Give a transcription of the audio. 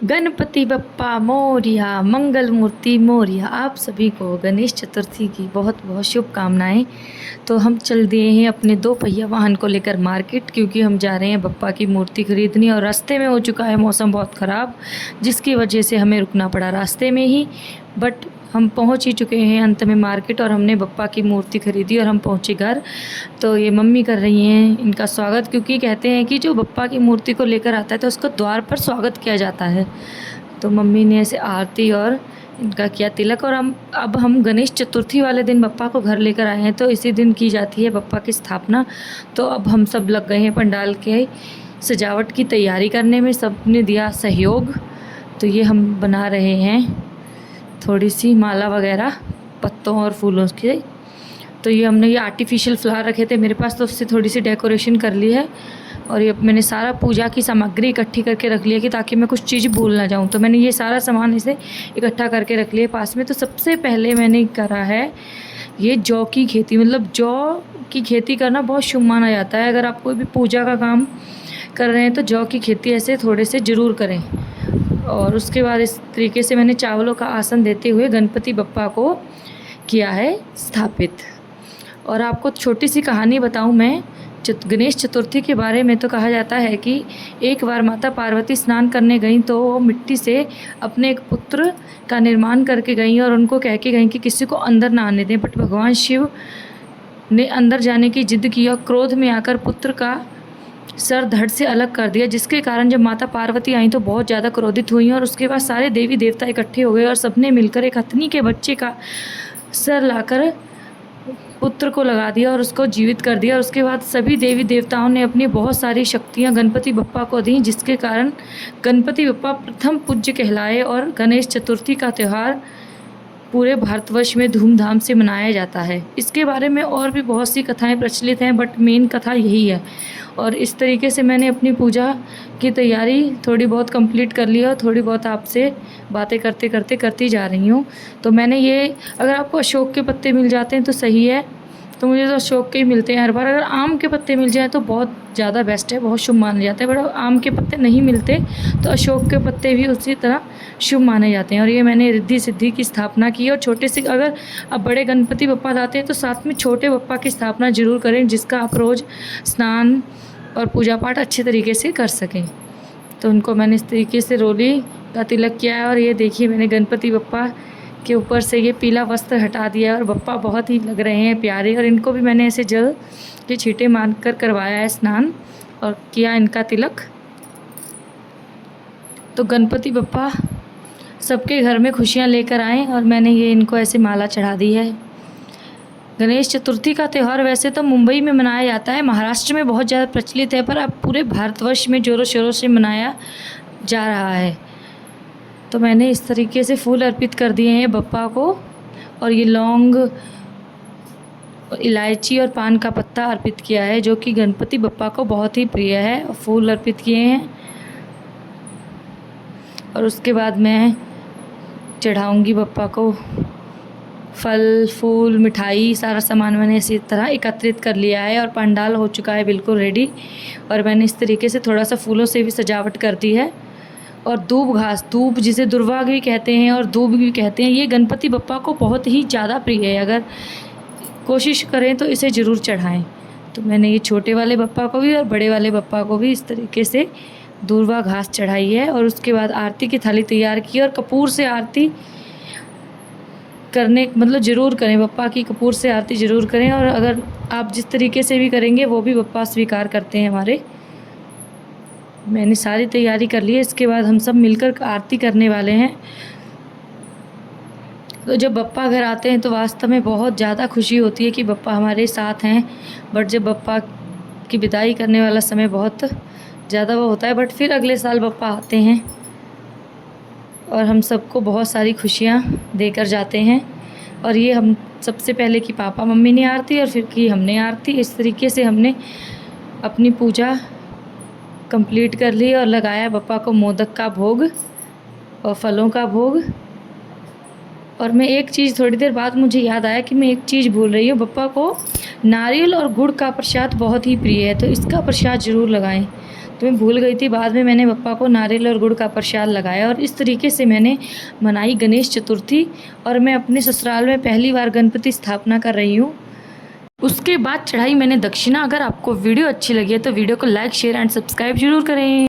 गणपति बप्पा मोरिया, मंगल मूर्ति मोरिया। आप सभी को गणेश चतुर्थी की बहुत बहुत शुभकामनाएं। तो हम चल दिए हैं अपने 2 पहिया वाहन को लेकर मार्केट, क्योंकि हम जा रहे हैं बप्पा की मूर्ति खरीदनी। और रास्ते में हो चुका है मौसम बहुत ख़राब, जिसकी वजह से हमें रुकना पड़ा रास्ते में ही। बट हम पहुंच ही चुके हैं अंत में मार्केट, और हमने बप्पा की मूर्ति खरीदी और हम पहुंचे घर। तो ये मम्मी कर रही हैं इनका स्वागत, क्योंकि कहते हैं कि जो बप्पा की मूर्ति को लेकर आता है तो उसको द्वार पर स्वागत किया जाता है। तो मम्मी ने ऐसे आरती और इनका किया तिलक। और अब हम गणेश चतुर्थी वाले दिन बप्पा को घर लेकर आए हैं, तो इसी दिन की जाती है बप्पा की स्थापना। तो अब हम सब लग गए हैं पंडाल के सजावट की तैयारी करने में, सब ने दिया सहयोग। तो ये हम बना रहे हैं थोड़ी सी माला वगैरह पत्तों और फूलों की। तो ये हमने आर्टिफिशियल फ्लावर रखे थे मेरे पास, तो उससे थोड़ी सी डेकोरेशन कर ली है। और ये मैंने सारा पूजा की सामग्री इकट्ठी करके रख लिया कि ताकि मैं कुछ चीज़ भूल ना जाऊँ। तो मैंने ये सारा सामान इसे इकट्ठा करके रख लिया पास में। तो सबसे पहले मैंने करा है ये जौ की खेती। मतलब जौ की खेती करना बहुत शुभ माना जाता है। अगर आप कोई भी पूजा का काम कर रहे हैं तो जौ की खेती ऐसे थोड़े से ज़रूर करें। और उसके बाद इस तरीके से मैंने चावलों का आसन देते हुए गणपति बप्पा को किया है स्थापित। और आपको छोटी सी कहानी बताऊं मैं गणेश चतुर्थी के बारे में। तो कहा जाता है कि एक बार माता पार्वती स्नान करने गईं, तो वो मिट्टी से अपने एक पुत्र का निर्माण करके गईं और उनको कह के गईं कि किसी को अंदर ना आने दें। बट भगवान शिव ने अंदर जाने की जिद की और क्रोध में आकर पुत्र का सर धड़ से अलग कर दिया, जिसके कारण जब माता पार्वती आई तो बहुत ज़्यादा क्रोधित हुई। और उसके बाद सारे देवी देवता इकट्ठे हो गए और सबने मिलकर एक हथनी के बच्चे का सर लाकर पुत्र को लगा दिया और उसको जीवित कर दिया। और उसके बाद सभी देवी देवताओं ने अपनी बहुत सारी शक्तियाँ गणपति बप्पा को दी, जिसके कारण गणपति बप्पा प्रथम पूज्य कहलाए। और गणेश चतुर्थी का त्यौहार पूरे भारतवर्ष में धूमधाम से मनाया जाता है। इसके बारे में और भी बहुत सी कथाएं प्रचलित हैं, बट मेन कथा यही है। और इस तरीके से मैंने अपनी पूजा की तैयारी थोड़ी बहुत कंप्लीट कर ली और थोड़ी बहुत आपसे बातें करते करते करती जा रही हूँ। तो मैंने ये, अगर आपको अशोक के पत्ते मिल जाते हैं तो सही है। तो मुझे तो अशोक के ही मिलते हैं हर बार। अगर आम के पत्ते मिल जाए तो बहुत ज़्यादा बेस्ट है, बहुत शुभ माने जाते हैं। बट आम के पत्ते नहीं मिलते तो अशोक के पत्ते भी उसी तरह शुभ माने जाते हैं। और ये मैंने रिद्धि सिद्धि की स्थापना की। और छोटे से, अगर अब बड़े गणपति बप्पा लाते हैं तो साथ में छोटे बप्पा की स्थापना ज़रूर करें, जिसका आप रोज़ स्नान और पूजा पाठ अच्छे तरीके से कर सकें। तो उनको मैंने इस तरीके से रोली का तिलक किया है। और ये देखिए, मैंने गणपति बप्पा के ऊपर से ये पीला वस्त्र हटा दिया और बप्पा बहुत ही लग रहे हैं प्यारे। और इनको भी मैंने ऐसे जल के छींटे मार कर करवाया है स्नान और किया इनका तिलक। तो गणपति बप्पा सबके घर में खुशियाँ लेकर आएँ। और मैंने ये इनको ऐसे माला चढ़ा दी है। गणेश चतुर्थी का त्यौहार वैसे तो मुंबई में मनाया जाता है, महाराष्ट्र में बहुत ज़्यादा प्रचलित है, पर अब पूरे भारतवर्ष में ज़ोरों शोरों से मनाया जा रहा है। तो मैंने इस तरीके से फूल अर्पित कर दिए हैं बप्पा को। और ये लौंग, इलायची और पान का पत्ता अर्पित किया है, जो कि गणपति बप्पा को बहुत ही प्रिय है। और फूल अर्पित किए हैं। और उसके बाद मैं चढ़ाऊँगी बप्पा को फल, फूल, मिठाई, सारा सामान मैंने इसी तरह एकत्रित कर लिया है। और पंडाल हो चुका है बिल्कुल रेडी। और मैंने इस तरीके से थोड़ा सा फूलों से भी सजावट कर दी है। और दूब घास, दूब जिसे दुर्वा भी कहते हैं और दूब भी कहते हैं, ये गणपति बप्पा को बहुत ही ज़्यादा प्रिय है। अगर कोशिश करें तो इसे ज़रूर चढ़ाएं। तो मैंने ये छोटे वाले बप्पा को भी और बड़े वाले बप्पा को भी इस तरीके से दूर्वा घास चढ़ाई है। और उसके बाद आरती की थाली तैयार की और कपूर से आरती करने, मतलब ज़रूर करें, बप्पा की कपूर से आरती ज़रूर करें। और अगर आप जिस तरीके से भी करेंगे वो भी बप्पा स्वीकार करते हैं हमारे। मैंने सारी तैयारी कर ली है। इसके बाद हम सब मिलकर आरती करने वाले हैं। तो जब बप्पा घर आते हैं तो वास्तव में बहुत ज़्यादा खुशी होती है कि बप्पा हमारे साथ हैं। बट जब बप्पा की विदाई करने वाला समय बहुत ज़्यादा वो होता है, बट फिर अगले साल बप्पा आते हैं और हम सबको बहुत सारी खुशियाँ देकर जाते हैं। और ये हम सबसे पहले की पापा मम्मी ने आरती और फिर की हमने आरती। इस तरीके से हमने अपनी पूजा कंप्लीट कर ली और लगाया बप्पा को मोदक का भोग और फलों का भोग। और मैं एक चीज़, थोड़ी देर बाद मुझे याद आया कि मैं एक चीज़ भूल रही हूँ। बप्पा को नारियल और गुड़ का प्रसाद बहुत ही प्रिय है, तो इसका प्रसाद ज़रूर लगाएं। तो मैं भूल गई थी। बाद में मैंने पप्पा को नारियल और गुड़ का प्रसाद लगाया और इस तरीके से मैंने मनाई गणेश चतुर्थी। और मैं अपने ससुराल में पहली बार गणपति स्थापना कर रही हूँ। उसके बाद चढ़ाई मैंने दक्षिणा। अगर आपको वीडियो अच्छी लगी है तो वीडियो को लाइक, शेयर एंड सब्सक्राइब जरूर करें।